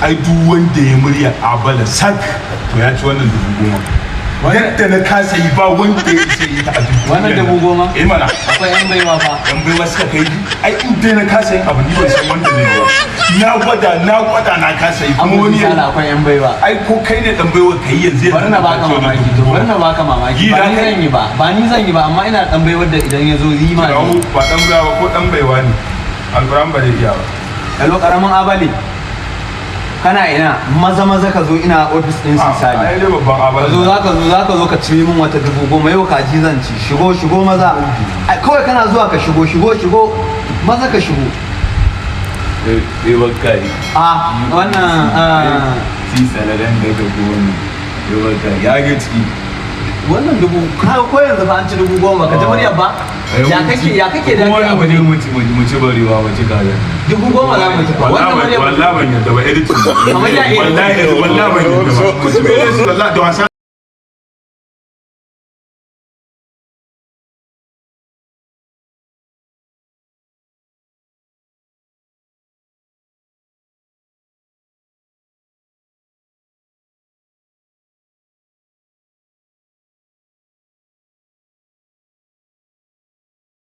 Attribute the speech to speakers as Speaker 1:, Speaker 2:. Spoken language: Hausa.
Speaker 1: ai duk wanda ya murya abala sak to ya ci wannan 10,000 yadda na kasa yi ba wanda ya isa yi ta a duk
Speaker 2: wannan 10,000
Speaker 1: eh mana
Speaker 2: akwai yan baiwa fa
Speaker 1: yan baiwa suka kai ai in dai na kasa yin abu ni ban san wanda zai yi ba na gwada na kasa yi kuma wani
Speaker 2: yana akwai yan baiwa
Speaker 1: ai ko kai ne dan baiwa kai yanzu
Speaker 2: bari na baka mamaki to bari na baka mamaki ba ni zan yi ba amma ina dan baiwa da idan ya zo yi ma
Speaker 1: ba dan baiwa ko dan baiwa ne alquran ba zai iya ba
Speaker 2: hello karamin abale kana ina maza ka zo ina ofis din sisali
Speaker 1: ai dai babban abale
Speaker 2: zaka zo ka cire min wata 10,000 yau kaji zan ci shigo maza kawai kana zuwa ka shigo maza ka shigo
Speaker 3: wakari
Speaker 2: wannan
Speaker 3: sisalaran da goma wakari ya ga ciki
Speaker 2: wannan ko yanzu fa an ci 10,000 ka ji muryar ba ya kake da
Speaker 3: wani abu ne mu ci barewa mu ci kaza
Speaker 2: 10,000 za mu ci wannan muryar
Speaker 1: wallahi ban yadda ba editing
Speaker 2: wallahi
Speaker 1: ban yadda ba wallahi da wasa